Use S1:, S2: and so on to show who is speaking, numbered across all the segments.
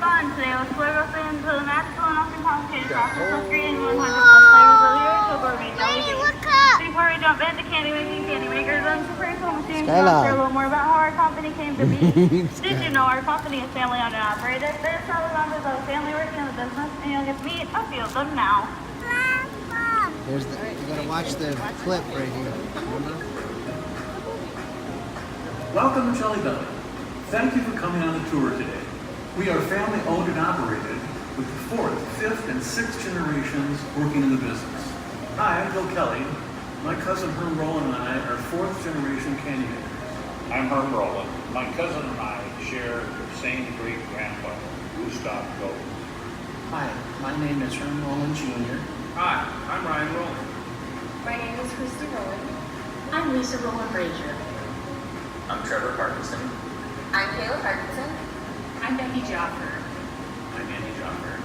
S1: fun today with flavor into the magical and often complicated process of creating 100 plus flavors of your to gourmet jelly beans. Before we jump into candy making, candy makers, and super cool machines, we want to share a little more about how our company came to be. Did you know our company is family owned and operated? There's 7 members of the family working in the business, and you'll get to meet a few of them now.
S2: You gotta watch the clip right here.
S3: Welcome to Jelly Belly. Thank you for coming on the tour today. We are family owned and operated with the 4th, 5th, and 6th generations working in the business. Hi, I'm Bill Kelly. My cousin Herm Rowland and I are 4th generation candy makers.
S4: I'm Herm Rowland. My cousin and I share the same great-grandfather, Gustav Gold.
S5: Hi, my name is Herm Rowland Jr.
S4: Hi, I'm Ryan Rowland.
S6: My name is Christy Rowland.
S7: I'm Lisa Rowland Brazier.
S8: I'm Trevor Parkinson.
S6: I'm Kayla Parkinson.
S7: I'm Becky Joffer.
S8: I'm Andy Joffer.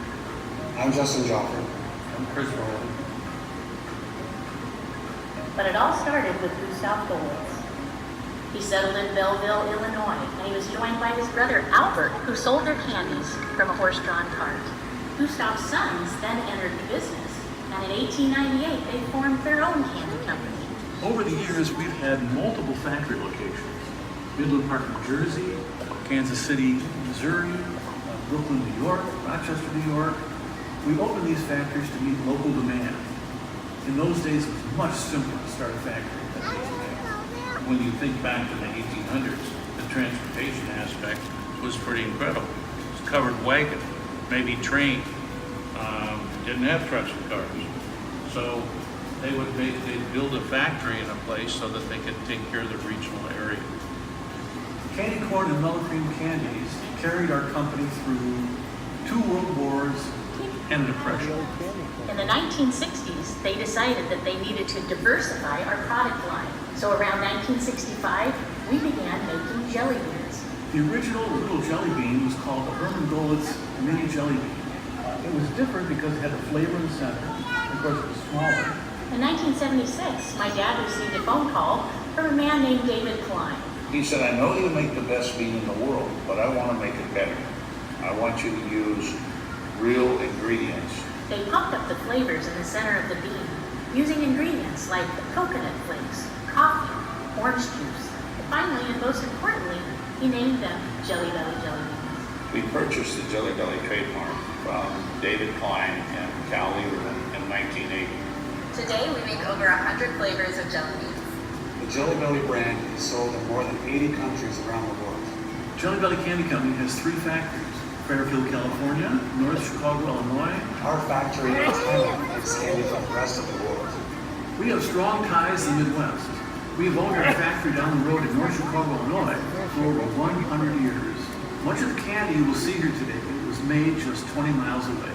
S5: I'm Justin Joffer.
S4: I'm Chris Rowland.
S7: But it all started with Gustav Golds. He settled in Belleville, Illinois, and he was joined by his brother Albert, who sold their candies from a horse-drawn cart. Gustav's sons then entered the business, and in 1898 they formed their own candy company.
S3: Over the years, we've had multiple factory locations. Midland Park, New Jersey, Kansas City, Missouri, Brooklyn, New York, Rochester, New York. We opened these factories to meet local demand. In those days, it was much simpler to start a factory than it is today.
S4: When you think back to the 1800s, the transportation aspect was pretty incredible. It was covered wagon, maybe train, didn't have trucks and cars. So they'd build a factory in a place so that they could take care of the regional area.
S3: Candy corn and mellow cream candies carried our company through 2 world wars and a depression.
S7: In the 1960s, they decided that they needed to diversify our product line. So around 1965, we began making jelly beans.
S3: The original little jelly bean was called the Herman Golitz Mini Jelly Bean. It was different because it had the flavor in the center. Of course, it was smaller.
S7: In 1976, my dad received a phone call from a man named David Klein.
S4: He said, I know you make the best bean in the world, but I want to make it better. I want you to use real ingredients.
S7: They pumped up the flavors in the center of the bean, using ingredients like coconut flakes, coffee, orange juice. And finally, and most importantly, he named them Jelly Belly jelly beans.
S4: We purchased the Jelly Belly trademark from David Klein and Cal Lieberman in 1980.
S6: Today we make over 100 flavors of jelly beans.
S5: The Jelly Belly brand is sold in more than 80 countries around the world.
S3: Jelly Belly Candy Company has 3 factories. Fairfield, California, North Chicago, Illinois.
S5: Our factory in Thailand makes candy from the rest of the world.
S3: We have strong ties in the Midwest. We have owned our factory down the road in North Chicago, Illinois for over 100 years. Much of the candy you will see here today was made just 20 miles away.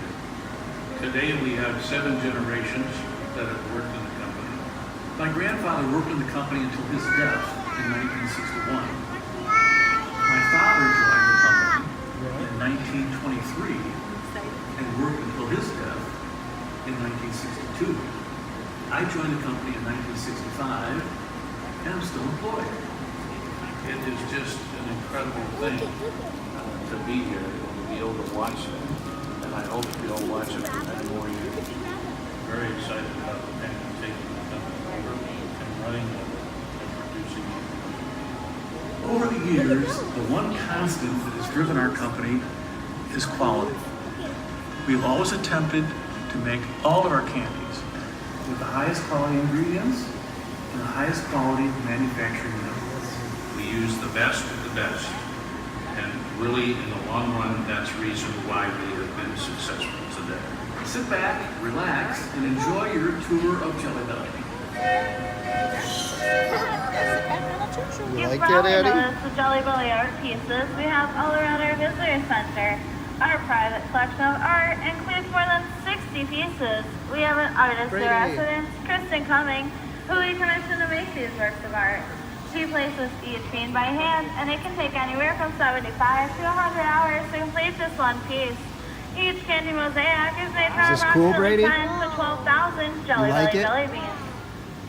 S4: Today we have 7 generations that have worked in the company.
S3: My grandfather worked in the company until his death in 1961. My father joined the company in 1923 and worked until his death in 1962. I joined the company in 1965 and I'm still employed.
S4: It is just an incredible thing to be here and to be able to watch it. And I hope you'll watch it for many more years. Very excited about the family taking the company over and running it and producing it.
S3: Over the years, the one constant that has driven our company is quality. We've always attempted to make all of our candies with the highest quality ingredients and the highest quality manufacturing methods.
S4: We use the best of the best. And really, in the long run, that's the reason why we have been successful today.
S3: Sit back, relax, and enjoy your tour of Jelly Belly.
S2: You like that, Eddie?
S1: Noticed the Jelly Belly art pieces we have all around our visitor center. Our private collection of art includes more than 60 pieces. We have an artist in
S2: Brady.
S1: residence, Kristen Cumming, who we commissioned to make these works of art. She places each bean by hand, and it can take anywhere from 75 to 100 hours to complete this one piece. Each candy mosaic is made from
S2: Is this cool,
S1: approximately
S2: Brady?
S1: 10 to 12,000 Jelly
S2: You like
S1: Belly
S2: it?
S1: jelly beans.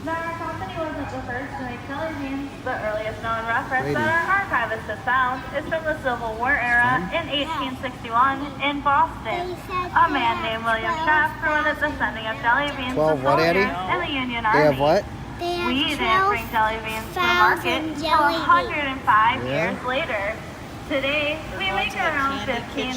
S1: But our company wasn't the first to make jelly jelly beans, the earliest known reference
S2: Brady.
S1: that our archivists have found is from the Civil War era in 1861 in Boston. A man named William Shaft promoted the sending of jelly beans to
S2: 12 what, Eddie?
S1: soldiers in the Union
S2: They have
S1: Army.
S2: what?
S1: We didn't bring jelly beans to the market until 105
S2: Yeah.
S1: years later. Today, we make around 15